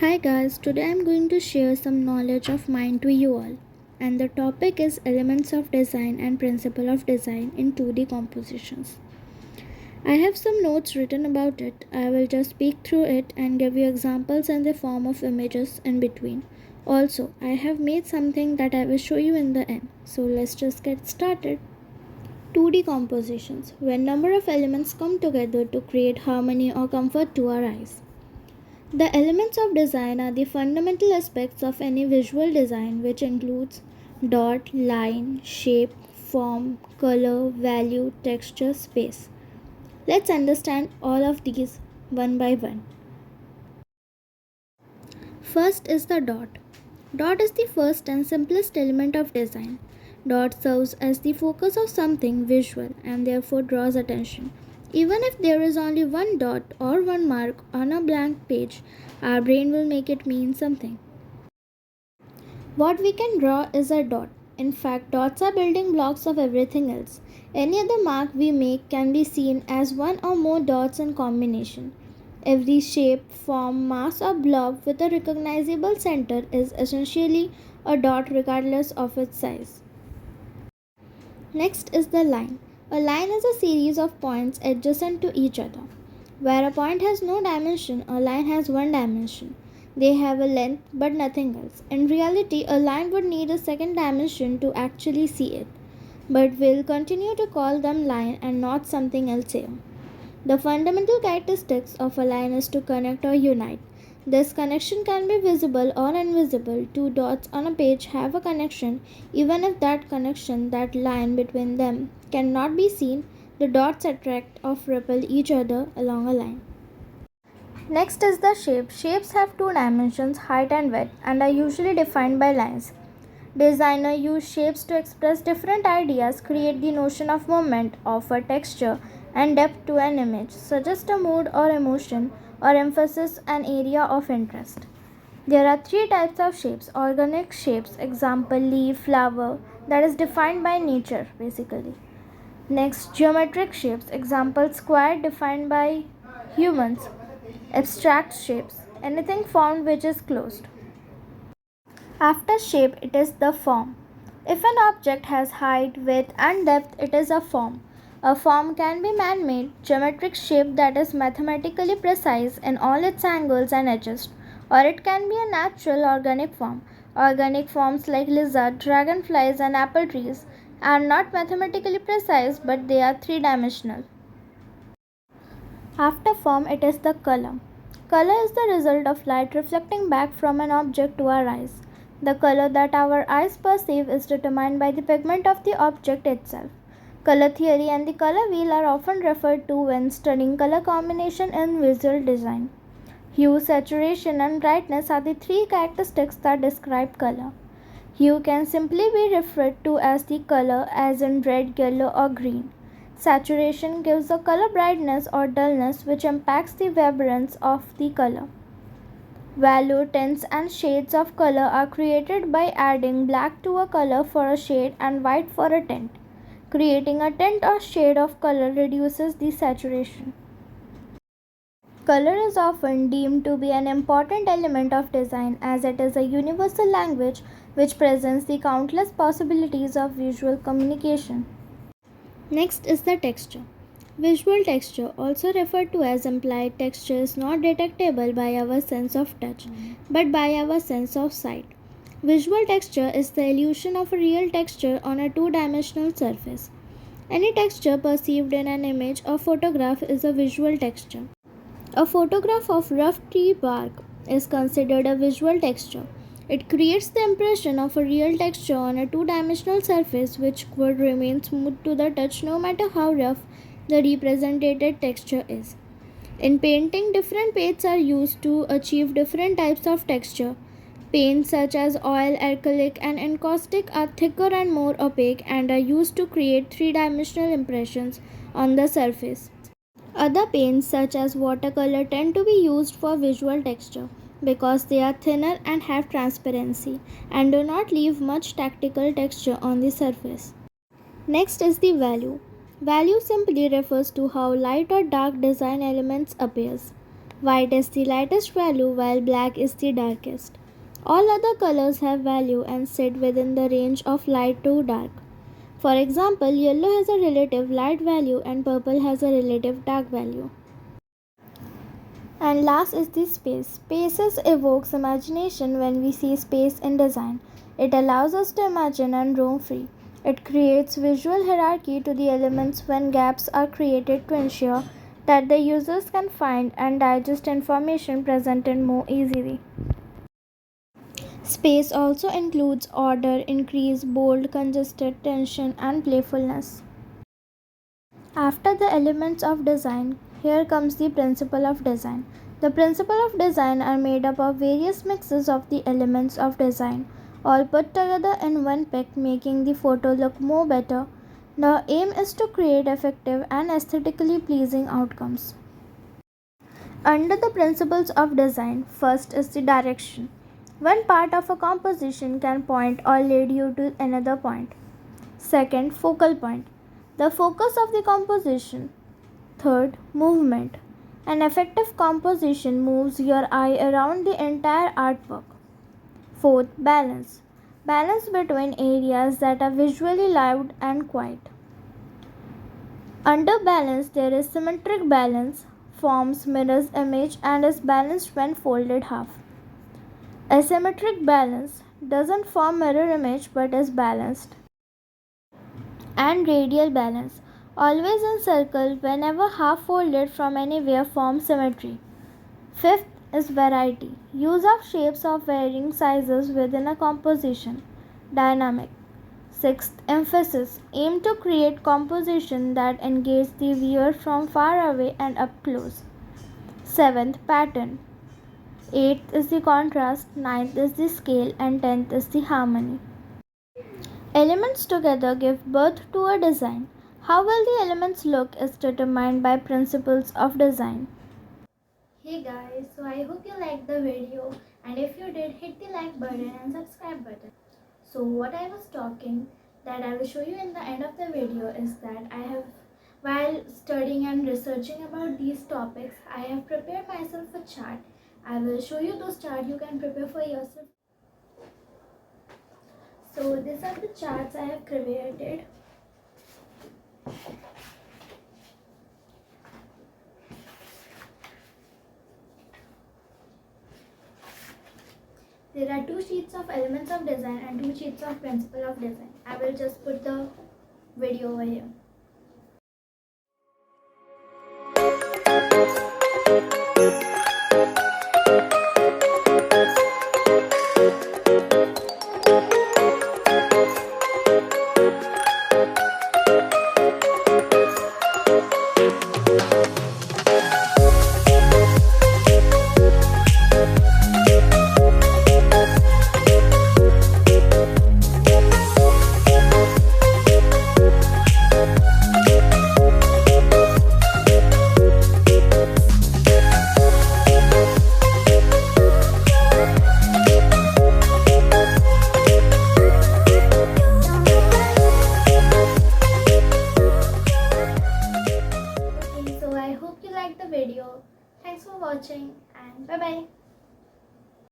Hi guys, today I'm going to share some knowledge of mine to you all. And the topic is elements of design and principle of design in 2D compositions. I have some notes written about it. I will just speak through it and give you examples in the form of images in between. Also, I have made something that I will show you in the end. So let's just get started. 2D compositions, when number of elements come together to create harmony or comfort to our eyes. The elements of design are the fundamental aspects of any visual design, which includes dot, line, shape, form, color, value, texture, space. Let's understand all of these one by one. First is the dot. Dot is the first and simplest element of design. Dot serves as the focus of something visual and therefore draws attention. Even if there is only one dot or one mark on a blank page, our brain will make it mean something. What we can draw is a dot. In fact, dots are building blocks of everything else. Any other mark we make can be seen as one or more dots in combination. Every shape, form, mass, or blob with a recognizable center is essentially a dot regardless of its size. Next is the line. A line is a series of points adjacent to each other. Where a point has no dimension, a line has one dimension. They have a length but nothing else. In reality, a line would need a second dimension to actually see it. But we'll continue to call them line and not something else here. The fundamental characteristics of a line is to connect or unite. This connection can be visible or invisible. Two dots on a page have a connection. Even if that connection, that line between them, cannot be seen, the dots attract or repel each other along a line. Next is the shape. Shapes have two dimensions, height and width, and are usually defined by lines. Designers use shapes to express different ideas, create the notion of movement, offer texture and depth to an image, suggest a mood or emotion, or emphasize an area of interest. There are three types of shapes. Organic shapes, example leaf, flower, that is defined by nature basically. Next, geometric shapes, example square defined by humans. Abstract shapes, anything formed which is closed. After shape, it is the form. If an object has height, width, and depth, it is a form. A form can be man made, geometric shape that is mathematically precise in all its angles and edges, or it can be a natural organic form. Organic forms like lizard, dragonflies, and apple trees are not mathematically precise but they are three dimensional. After form, it is the color. Color is the result of light reflecting back from an object to our eyes. The color that our eyes perceive is determined by the pigment of the object itself. Color theory and the color wheel are often referred to when studying color combination in visual design. Hue, saturation, and brightness are the three characteristics that describe color. Hue can simply be referred to as the color, as in red, yellow, or green. Saturation gives the color brightness or dullness, which impacts the vibrance of the color. Value, tints, and shades of color are created by adding black to a color for a shade and white for a tint. Creating a tint or shade of color reduces the saturation. Color is often deemed to be an important element of design as it is a universal language which presents the countless possibilities of visual communication. Next is the texture. Visual texture, also referred to as implied texture, is not detectable by our sense of touch, but by our sense of sight. Visual texture is the illusion of a real texture on a two-dimensional surface. Any texture perceived in an image or photograph is a visual texture. A photograph of rough tree bark is considered a visual texture. It creates the impression of a real texture on a two-dimensional surface which would remain smooth to the touch no matter how rough the represented texture is. In painting, different paints are used to achieve different types of texture. Paints such as oil, acrylic, and encaustic are thicker and more opaque and are used to create three-dimensional impressions on the surface. Other paints such as watercolor tend to be used for visual texture because they are thinner and have transparency and do not leave much tactile texture on the surface. Next is the value. Value simply refers to how light or dark design elements appears. White is the lightest value while black is the darkest. All other colors have value and sit within the range of light to dark. For example, yellow has a relative light value and purple has a relative dark value. And last is the space. Spaces evokes imagination when we see space in design. It allows us to imagine and roam free. It creates visual hierarchy to the elements when gaps are created to ensure that the users can find and digest information presented more easily. Space also includes order, increase, bold, congested, tension, and playfulness. After the elements of design, here comes the principle of design. The principle of design are made up of various mixes of the elements of design, all put together in one pic, making the photo look more better. The aim is to create effective and aesthetically pleasing outcomes. Under the principles of design, first is the direction. One part of a composition can point or lead you to another point. Second, focal point, the focus of the composition. Third, movement. An effective composition moves your eye around the entire artwork. Fourth, balance. Balance between areas that are visually loud and quiet. Under balance, there is symmetric balance, forms mirrors image and is balanced when folded half. Asymmetric balance doesn't form mirror image but is balanced. And radial balance, always in circle whenever half folded from anywhere form symmetry. Fifth is variety, use of shapes of varying sizes within a composition. Dynamic. Sixth, emphasis, aim to create composition that engage the viewer from far away and up close. Seventh, pattern. Eighth is the contrast, ninth is the scale, and 10th is the harmony. Elements together give birth to a design. How well the elements look is determined by principles of design. Hey guys, so I hope you liked the video, and if you did, hit the like button and subscribe button. So what I was talking that I will show you in the end of the video is that I have, while studying and researching about these topics, I have prepared myself a chart. I will show you those charts you can prepare for yourself. So these are the charts I have created. There are 2 sheets of elements of design and 2 sheets of principle of design. I will just put the video over here. So I hope you liked the video. Thanks for watching and bye bye.